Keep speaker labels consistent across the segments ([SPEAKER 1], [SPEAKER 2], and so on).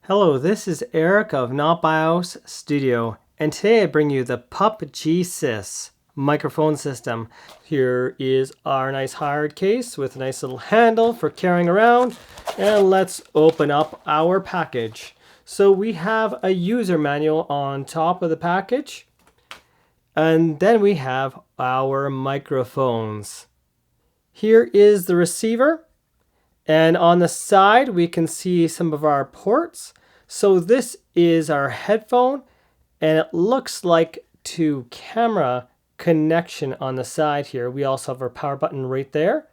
[SPEAKER 1] Hello, this is Eric of NotBIOS Studio, and today I bring you the Pupgsis microphone system. Here is our nice hard case with a nice little handle for carrying around, and let's open up our package. So we have a user manual on top of the package, and then we have our microphones. Here is the receiver. And on the side, we can see some of our ports. So this is our headphone, and it looks like to camera connection on the side here. We also have our power button right there.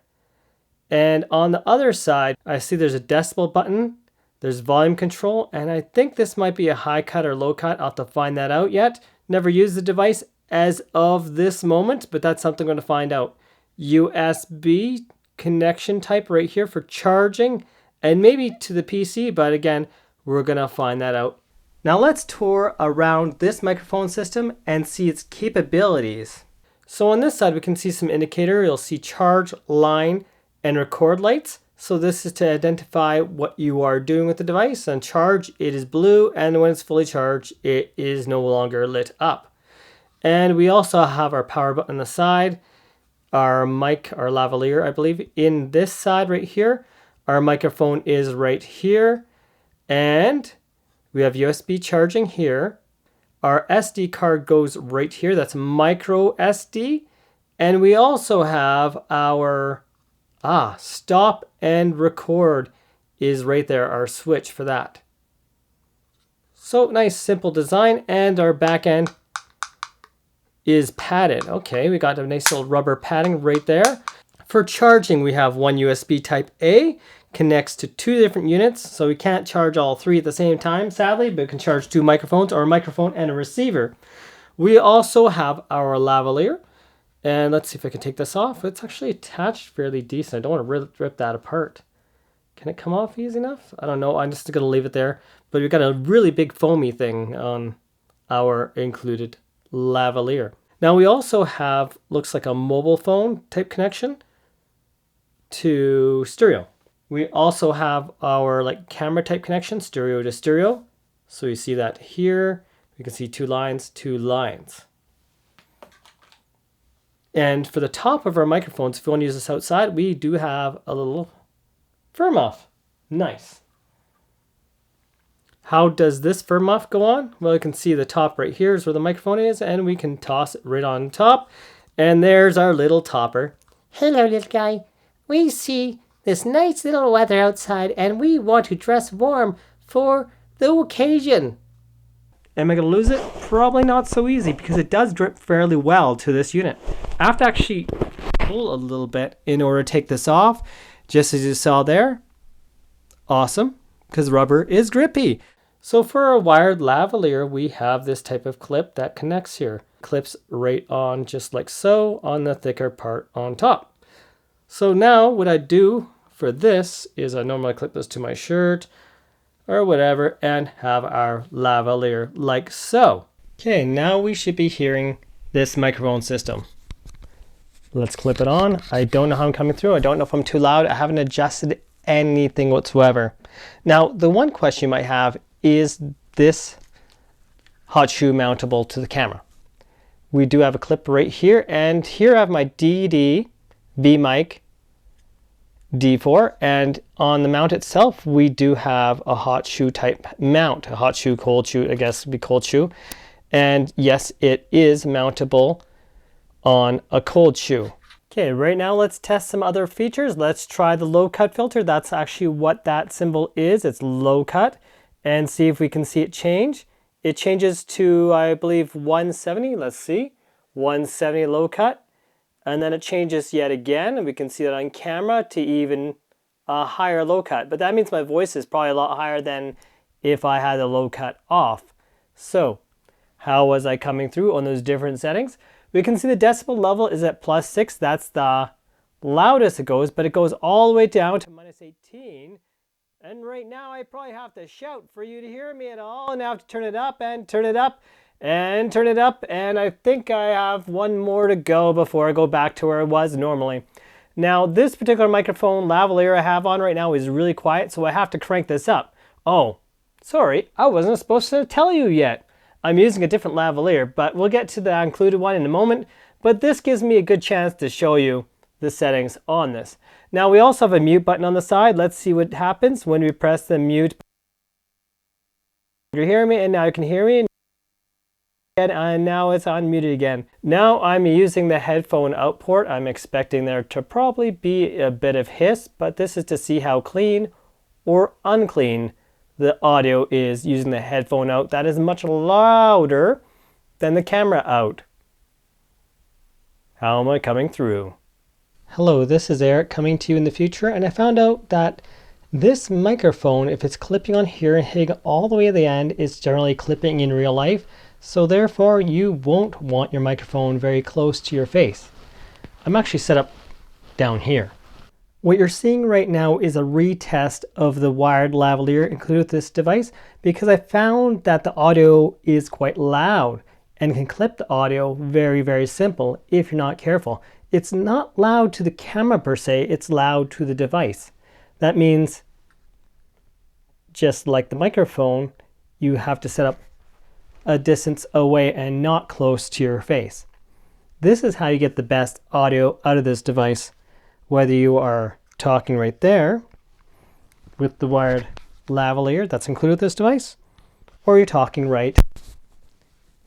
[SPEAKER 1] And on the other side, I see there's a decibel button, there's volume control, and I think this might be a high cut or low cut. I'll have to find that out yet. Never used the device as of this moment, but that's something I'm going to find out. USB connection type right here for charging and maybe to the PC, but again, we're gonna find that out. Now let's tour around this microphone system and see its capabilities. So on this side we can see some indicator. You'll see charge, line, and record lights. So this is to identify what you are doing with the device. On charge it is blue, and when it's fully charged it is no longer lit up. And we also have our power button on the side. Our mic, our lavalier, I believe, in this side right here. Our microphone is right here. And we have USB charging here. Our SD card goes right here. That's MicroSD. And we also have our stop and record is right there, our switch for that. So nice, simple design. And our back end is padded. Okay, we got a nice little rubber padding right there. For charging, we have one USB type A, connects to two different units, so we can't charge all three at the same time, sadly, but we can charge two microphones, or a microphone and a receiver. We also have our lavalier, and let's see if I can take this off. It's actually attached fairly decent. I don't want to rip that apart. Can it come off easy enough? I don't know. I'm just going to leave it there. But we've got a really big foamy thing on our included lavalier. Now we also have, looks like a mobile phone type connection to stereo. We also have our camera type connection, stereo to stereo. So you see that here. You can see two lines. And for the top of our microphones, if you want to use this outside, we do have a little firm off. Nice. How does this firm off go on? Well, you can see the top right here is where the microphone is, and we can toss it right on top. And there's our little topper.
[SPEAKER 2] Hello, little guy. We see this nice little weather outside, and we want to dress warm for the occasion.
[SPEAKER 1] Am I going to lose it? Probably not so easy, because it does grip fairly well to this unit. I have to actually pull a little bit in order to take this off, just as you saw there. Awesome, because rubber is grippy. So for a wired lavalier, we have this type of clip that connects here. Clips right on just like so on the thicker part on top. So now what I do for this is I normally clip this to my shirt or whatever and have our lavalier like so. Okay, now we should be hearing this microphone system. Let's clip it on. I don't know how I'm coming through. I don't know if I'm too loud. I haven't adjusted anything whatsoever. Now, the one question you might have is this hot shoe mountable to the camera? We do have a clip right here, and here I have my DD V-Mic D4, and on the mount itself we do have a hot shoe type mount, a hot shoe, cold shoe, I guess would be cold shoe, and yes, it is mountable on a cold shoe. Okay, right now let's test some other features. Let's try the low cut filter. That's actually what that symbol is. It's low cut. And see if we can see it change. It changes to, I believe, 170. Let's see. 170 low cut. And then it changes yet again. And we can see that on camera to even a higher low cut. But that means my voice is probably a lot higher than if I had the low cut off. So how was I coming through on those different settings? We can see the decibel level is at +6. That's the loudest it goes, but it goes all the way down to -18. And right now I probably have to shout for you to hear me at all, and I have to turn it up and turn it up and turn it up, and I think I have one more to go before I go back to where it was normally. Now this particular microphone lavalier I have on right now is really quiet, so I have to crank this up. Oh, Sorry, I wasn't supposed to tell you yet. I'm using a different lavalier, but we'll get to the included one in a moment. But this gives me a good chance to show you the settings on this. Now we also have a mute button on the side. Let's see what happens when we press the mute. You're hearing me, and now you can hear me. And now it's unmuted again. Now I'm using the headphone out port. I'm expecting there to probably be a bit of hiss, but this is to see how clean or unclean the audio is using the headphone out. That is much louder than the camera out. How am I coming through? Hello, this is Eric coming to you in the future, and I found out that this microphone, if it's clipping on here and hitting all the way to the end, it's generally clipping in real life. So therefore, you won't want your microphone very close to your face. I'm actually set up down here. What you're seeing right now is a retest of the wired lavalier included with this device because I found that the audio is quite loud and can clip the audio very, very simple if you're not careful. It's not loud to the camera per se, it's loud to the device. That means, just like the microphone, you have to set up a distance away and not close to your face. This is how you get the best audio out of this device, whether you are talking right there with the wired lavalier that's included with this device, or you're talking right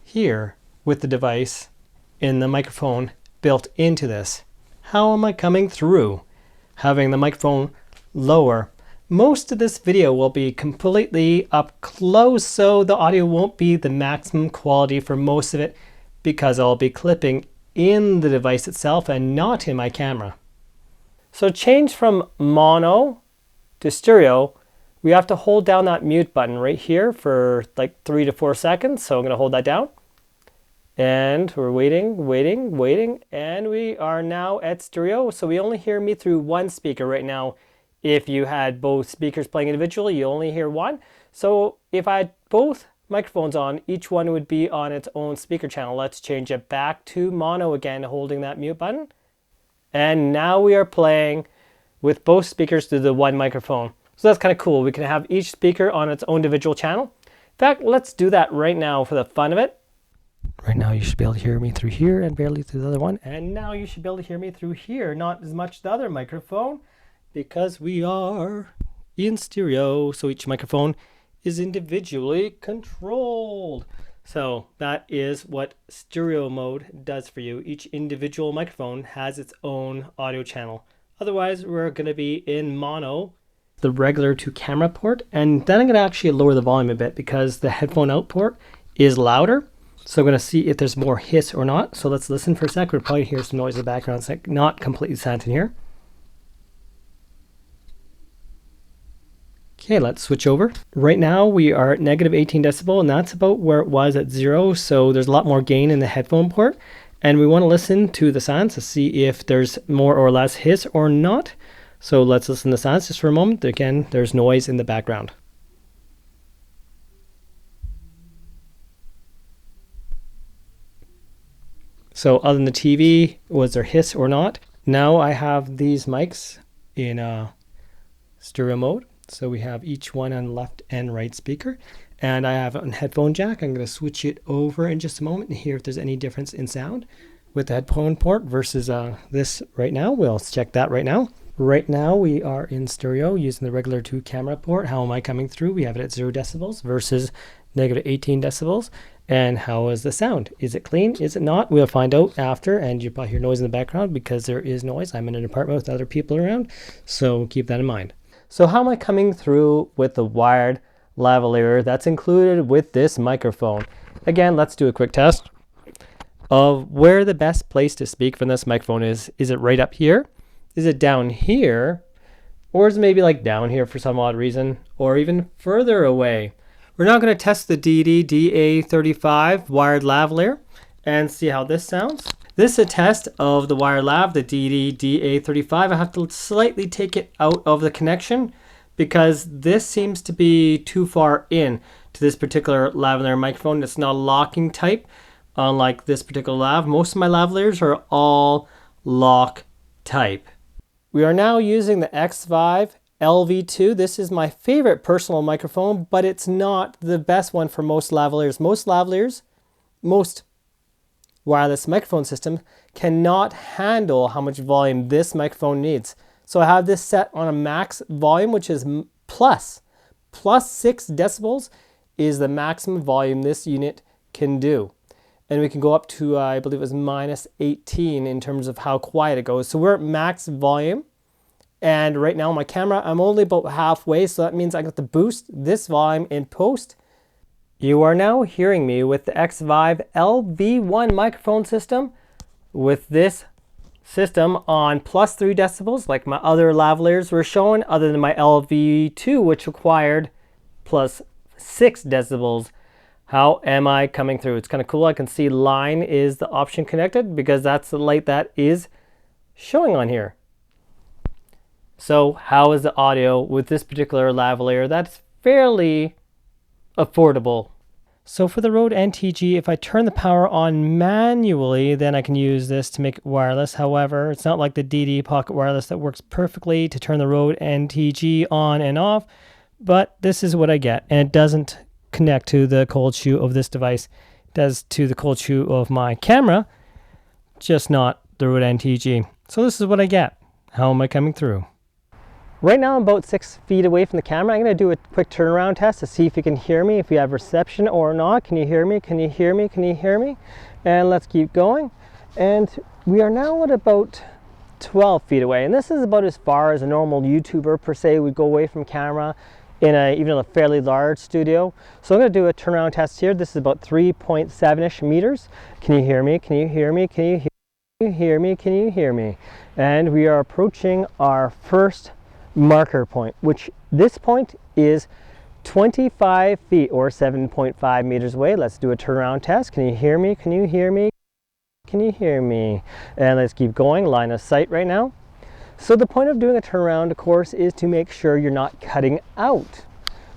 [SPEAKER 1] here with the device in the microphone built into this. How am I coming through? Having the microphone lower. Most of this video will be completely up close, so the audio won't be the maximum quality for most of it because I'll be clipping in the device itself and not in my camera. So change from mono to stereo, we have to hold down that mute button right here for like 3 to 4 seconds. So I'm going to hold that down. And we're waiting, and we are now at stereo. So we only hear me through one speaker right now. If you had both speakers playing individually, you only hear one. So if I had both microphones on, each one would be on its own speaker channel. Let's change it back to mono again, holding that mute button. And now we are playing with both speakers through the one microphone. So that's kind of cool. We can have each speaker on its own individual channel. In fact, let's do that right now for the fun of it. Right now you should be able to hear me through here and barely through the other one. And now you should be able to hear me through here, not as much the other microphone, because we are in stereo. So each microphone is individually controlled. So that is what stereo mode does for you. Each individual microphone has its own audio channel. Otherwise, we're going to be in mono, the regular to camera port. And then I'm going to actually lower the volume a bit because the headphone out port is louder. So I'm going to see if there's more hiss or not. So let's listen for a sec. We'll probably hear some noise in the background. It's like not completely silent in here. Okay, let's switch over. Right now we are at negative 18 decibel, and that's about where it was at 0. So there's a lot more gain in the headphone port. And we want to listen to the sounds to see if there's more or less hiss or not. So let's listen to the sounds just for a moment. Again, there's noise in the background. So other than the TV, was there hiss or not? Now I have these mics in stereo mode. So we have each one on left and right speaker. And I have a headphone jack. I'm going to switch it over in just a moment and hear if there's any difference in sound with the headphone port versus this right now. We'll check that right now. Right now we are in stereo using the regular 2 camera port. How am I coming through? We have it at 0 decibels versus negative 18 decibels. And how is the sound? Is it clean? Is it not? We'll find out after, and you probably hear noise in the background because there is noise. I'm in an apartment with other people around, so keep that in mind. So how am I coming through with the wired lavalier that's included with this microphone? Again, let's do a quick test of where the best place to speak from this microphone is. Is it right up here? Is it down here? Or is it maybe like down here for some odd reason? Or even further away? We're now going to test the DD-DA35 wired lavalier and see how this sounds. This is a test of the wired lav, the DD-DA35. I have to slightly take it out of the connection because this seems to be too far in to this particular lavalier microphone. It's not a locking type, unlike this particular lav. Most of my lavaliers are all lock type. We are now using the X5 LV2. This is my favorite personal microphone, but it's not the best one for most lavaliers. Most wireless microphone systems cannot handle how much volume this microphone needs. So I have this set on a max volume, which is plus 6 decibels is the maximum volume this unit can do. And we can go up to, I believe it was minus 18 in terms of how quiet it goes. So we're at max volume. And right now on my camera, I'm only about halfway. So that means I got to boost this volume in post. You are now hearing me with the X-Vive LV1 microphone system with this system on plus 3 decibels like my other lavaliers were showing, other than my LV2, which required plus 6 decibels. How am I coming through? It's kind of cool. I can see line is the option connected because that's the light that is showing on here. So how is the audio with this particular lavalier? That's fairly affordable. So for the Rode NTG, if I turn the power on manually, then I can use this to make it wireless. However, it's not like the DD Pocket Wireless that works perfectly to turn the Rode NTG on and off, but this is what I get. And it doesn't connect to the cold shoe of this device. It does to the cold shoe of my camera, just not the Rode NTG. So this is what I get. How am I coming through? Right now I'm about 6 feet away from the camera. I'm going to do a quick turnaround test to see if you can hear me, if you have reception or not. Can you hear me? Can you hear me? Can you hear me? And let's keep going. And we are now at about 12 feet away. And this is about as far as a normal YouTuber per se would go away from camera in even a fairly large studio. So I'm going to do a turnaround test here. This is about 3.7-ish meters. Can you hear me? Can you hear me? Can you hear me? Can you hear me? And we are approaching our first marker point, which this point is 25 feet or 7.5 meters away. Let's do a turnaround test. Can you hear me? Can you hear me? Can you hear me? And let's keep going. Line of sight right now. So the point of doing a turnaround, of course, is to make sure you're not cutting out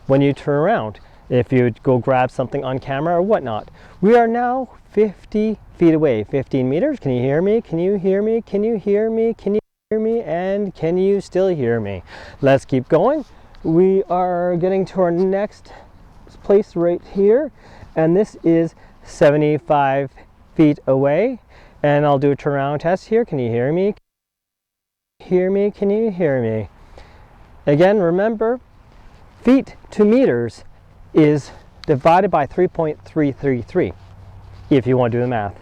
[SPEAKER 1] when you turn around. If you go grab something on camera or whatnot. We are now 50 feet away, 15 meters. Can you hear me? Can you hear me? Can you hear me? Can you hear me? And can you still hear me? Let's keep going. We are getting to our next place right here, and this is 75 feet away, and I'll do a turnaround test here. Can you hear me? Hear me? Can you hear me? Again, remember, feet to meters is divided by 3.333 if you want to do the math.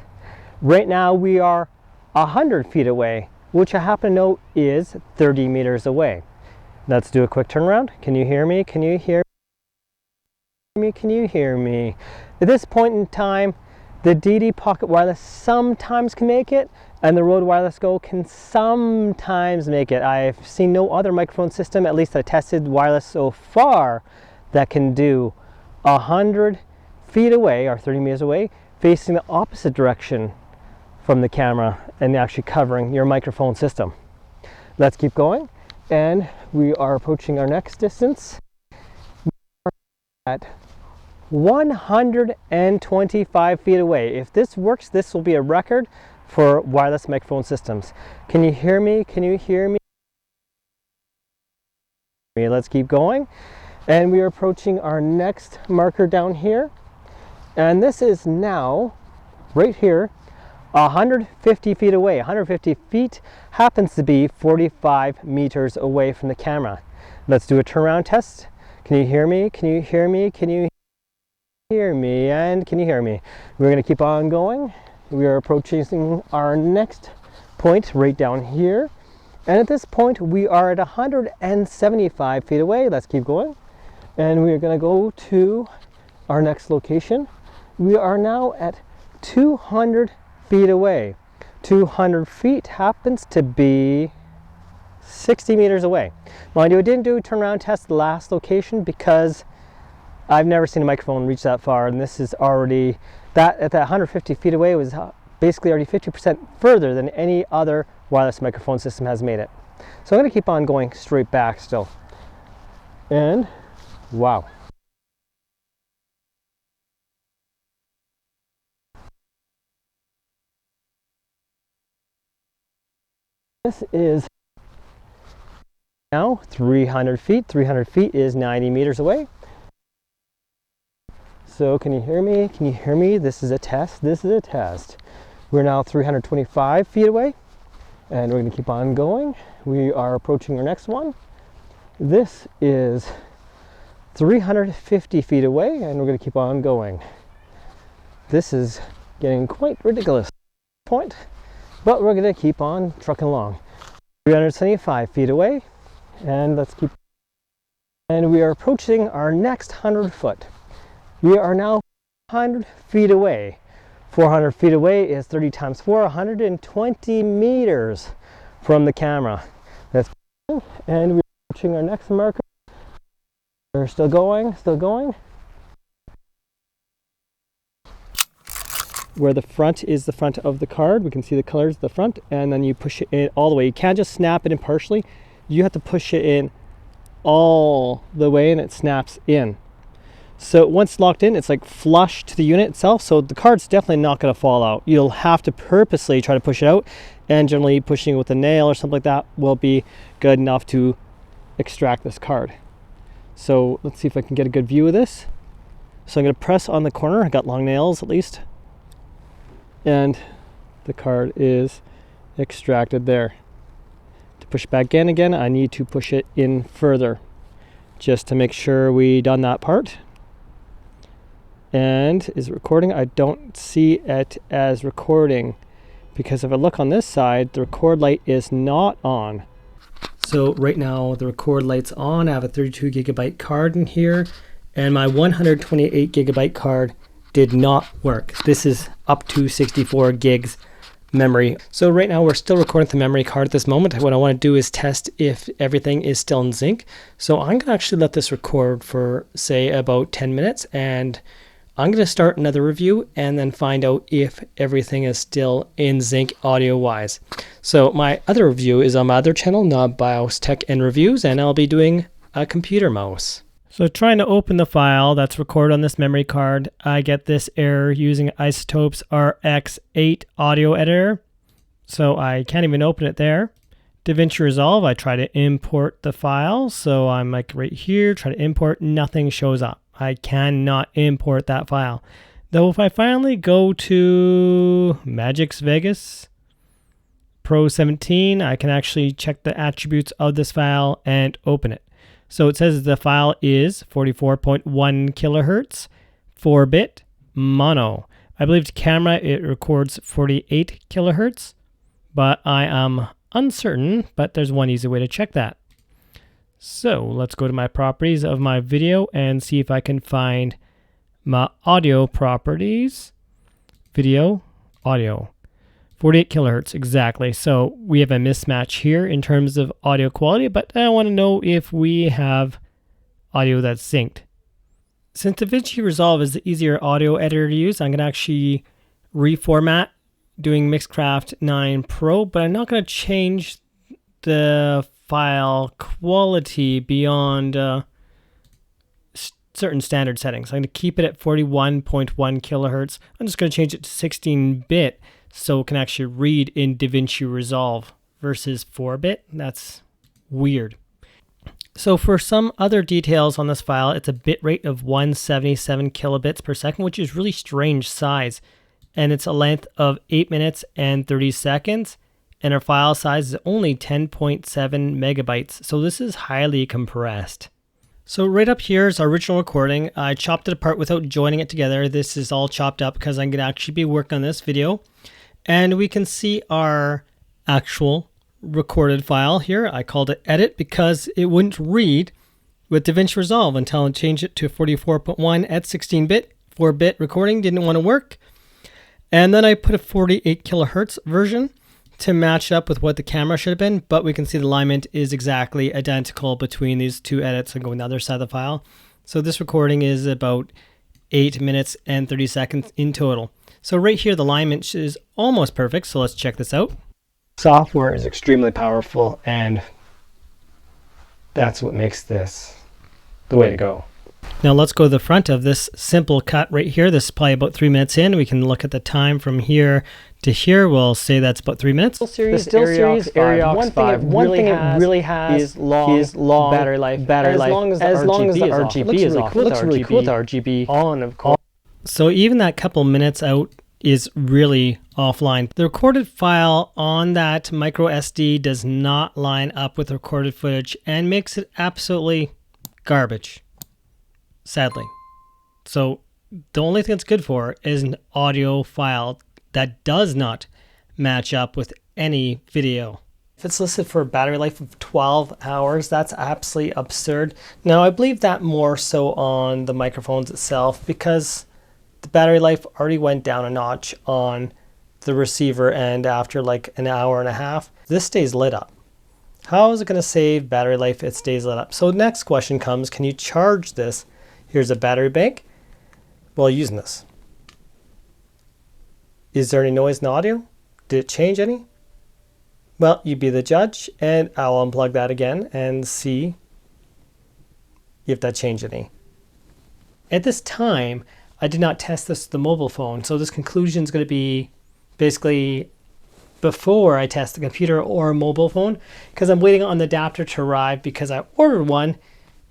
[SPEAKER 1] Right now we are 100 feet away, which I happen to know is 30 meters away. Let's do a quick turnaround. Can you hear me? Can you hear me? Can you hear me? At this point in time, the DD Pocket Wireless sometimes can make it, and the Rode Wireless Go can sometimes make it. I've seen no other microphone system, at least I tested wireless so far, that can do 100 feet away, or 30 meters away, facing the opposite direction from the camera and actually covering your microphone system. Let's keep going, and we are approaching our next distance. We are at 125 feet away. If this works, this will be a record for wireless microphone systems. Can you hear me? Can you hear me? Let's keep going, and we are approaching our next marker down here, and this is now right here 150 feet away. 150 feet happens to be 45 meters away from the camera. Let's do a turnaround test. Can you hear me? Can you hear me? Can you hear me? And can you hear me? We're going to keep on going. We are approaching our next point right down here, and at this point we are at 175 feet away. Let's keep going, and we are going to go to our next location. We are now at 200 feet away. 200 feet happens to be 60 meters away. Mind you, I didn't do a turnaround test the last location because I've never seen a microphone reach that far, and this is already, that at that 150 feet away was basically already 50% further than any other wireless microphone system has made it. So I'm going to keep on going straight back still. And wow. This is Now 300 feet. 300 feet is 90 meters away. So can you hear me? Can you hear me? This is a test. This is a test. We're now 325 feet away, and we're going to keep on going. We are approaching our next one. This is 350 feet away, and we're going to keep on going. This is getting quite ridiculous at this point, but we're going to keep on trucking along. 375 feet away, and let's keep. And we are approaching our next 100 foot. We are now 100 feet away. 400 feet away is 30 times 4, 120 meters from the camera. That's, and we're approaching our next marker. We're still going, still going. Where the front is the front of the card, we can see the colors of the front, and then you push it in all the way. You can't just snap it in partially. You have to push it in all the way, and it snaps in. So once locked in, it's like flush to the unit itself, so the card's definitely not going to fall out. You'll have to purposely try to push it out, and generally pushing it with a nail or something like that will be good enough to extract this card. So let's see if I can get a good view of this. So I'm going to press on the corner. I got long nails at least, and the card is extracted there. To push back in again, I need to push it in further just to make sure we done that part. And is it recording? I don't see it as recording, because if I look on this side, the record light is not on. So right now the record light's on. I have a 32 gigabyte card in here, and my 128 gigabyte card did not work. This is up to 64 gigs memory. So right now we're still recording the memory card at this moment. What I want to do is test if everything is still in sync. So I'm going to actually let this record for say about 10 minutes, and I'm going to start another review and then find out if everything is still in sync audio wise. So my other review is on my other channel, NobBIOS Tech and Reviews, and I'll be doing a computer mouse. So trying to open the file that's recorded on this memory card, I get this error using Isotope's RX8 audio editor. So I can't even open it there. DaVinci Resolve, I try to import the file. So I'm like right here, try to import, nothing shows up. I cannot import that file. Though if I finally go to Magix Vegas Pro 17, I can actually check the attributes of this file and open it. So it says the file is 44.1 kilohertz, 4-bit, mono. I believe the camera, it records 48 kilohertz, but I am uncertain, but there's one easy way to check that. So let's go to my properties of my video and see if I can find my audio properties. Video, audio. 48 kilohertz, exactly. So we have a mismatch here in terms of audio quality, but I want to know if we have audio that's synced. Since DaVinci Resolve is the easier audio editor to use, I'm going to actually reformat doing Mixcraft 9 Pro, but I'm not going to change the file quality beyond certain standard settings. I'm going to keep it at 41.1 kilohertz. I'm just going to change it to 16-bit so it can actually read in DaVinci Resolve versus 4-bit. That's weird. So for some other details on this file, it's a bitrate of 177 kilobits per second, which is really strange size. And it's a length of 8 minutes and 30 seconds. And our file size is only 10.7 megabytes. So this is highly compressed. So right up here is our original recording. I chopped it apart without joining it together. This is all chopped up because I'm going to actually be working on this video. And we can see our actual recorded file here. I called it edit because it wouldn't read with DaVinci Resolve until I changed it to 44.1 at 16-bit. 4-bit recording didn't want to work. And then I put a 48 kilohertz version to match up with what the camera should have been, but we can see the alignment is exactly identical between these two edits. I'm going the other side of the file. So this recording is about 8 minutes and 30 seconds in total. So right here, the alignment is almost perfect. So let's check this out. Software is extremely powerful, and that's what makes this the way to go. Now let's go to the front of this simple cut right here. This is probably about 3 minutes in. We can look at the time from here to here. We'll say that's about 3 minutes.
[SPEAKER 2] This Aerox 5. One thing it really has is long battery life. As long as the RGB is off. It looks really cool with RGB on, of course.
[SPEAKER 1] So even that couple minutes out is really offline. The recorded file on that MicroSD does not line up with the recorded footage and makes it absolutely garbage, sadly. So the only thing it's good for is an audio file that does not match up with any video. If it's listed for a battery life of 12 hours, that's absolutely absurd. Now I believe that more so on the microphones itself, because the battery life already went down a notch on the receiver end after like an hour and a half. This stays lit up. How is it going to save battery life if it stays lit up? So the next question comes, can you charge this? Here's a battery bank while using this. Is there any noise in the audio? Did it change any? Well, you be the judge, and I'll unplug that again and see if that changed any. At this time, I did not test this with the mobile phone, so this conclusion is going to be basically before I test the computer or a mobile phone, because I'm waiting on the adapter to arrive because I ordered one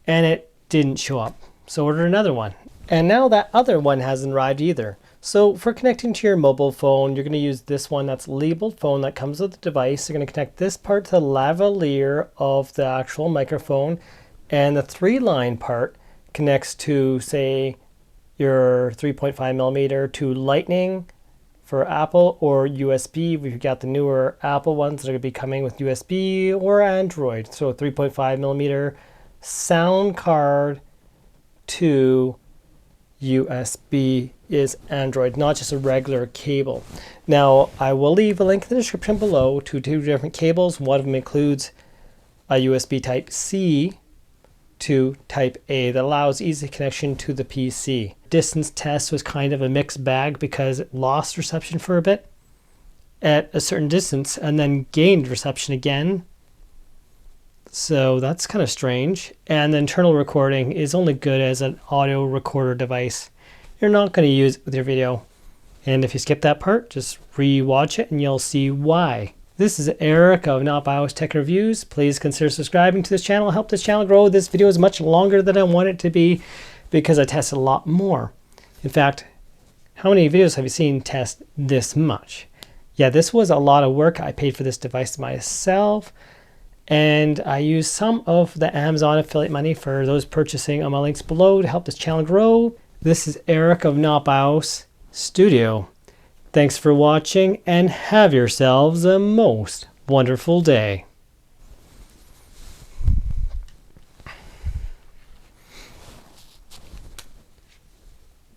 [SPEAKER 1] and it didn't show up. So ordered another one. And now that other one hasn't arrived either. So for connecting to your mobile phone, you're going to use this one that's labeled phone that comes with the device. You're going to connect this part to the lavalier of the actual microphone, and the 3-line part connects to, say, your 3.5 millimeter to Lightning for Apple, or USB. We've got the newer Apple ones that are going to be coming with USB or Android. So 3.5 millimeter sound card to USB is Android, not just a regular cable. Now, I will leave a link in the description below to 2 different cables. One of them includes a USB Type-C to Type-A that allows easy connection to the PC. Distance test was kind of a mixed bag because it lost reception for a bit at a certain distance and then gained reception again. So that's kind of strange. And the internal recording is only good as an audio recorder device. You're not going to use it with your video. And if you skip that part, just re-watch it and you'll see why. This is Eric of Not BIOS Tech Reviews. Please consider subscribing to this channel. Help this channel grow. This video is much longer than I want it to be because I tested a lot more. In fact, how many videos have you seen test this much? Yeah, this was a lot of work. I paid for this device myself, and I used some of the Amazon affiliate money for those purchasing on my links below to help this channel grow. This is Eric of Not BIOS Studio. Thanks for watching and have yourselves a most wonderful day.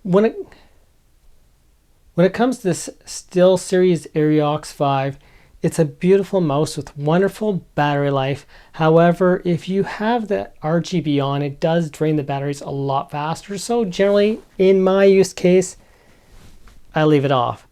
[SPEAKER 1] When it comes to this SteelSeries Aerox 5, it's a beautiful mouse with wonderful battery life. However, if you have the RGB on, it does drain the batteries a lot faster. So generally, in my use case, I leave it off.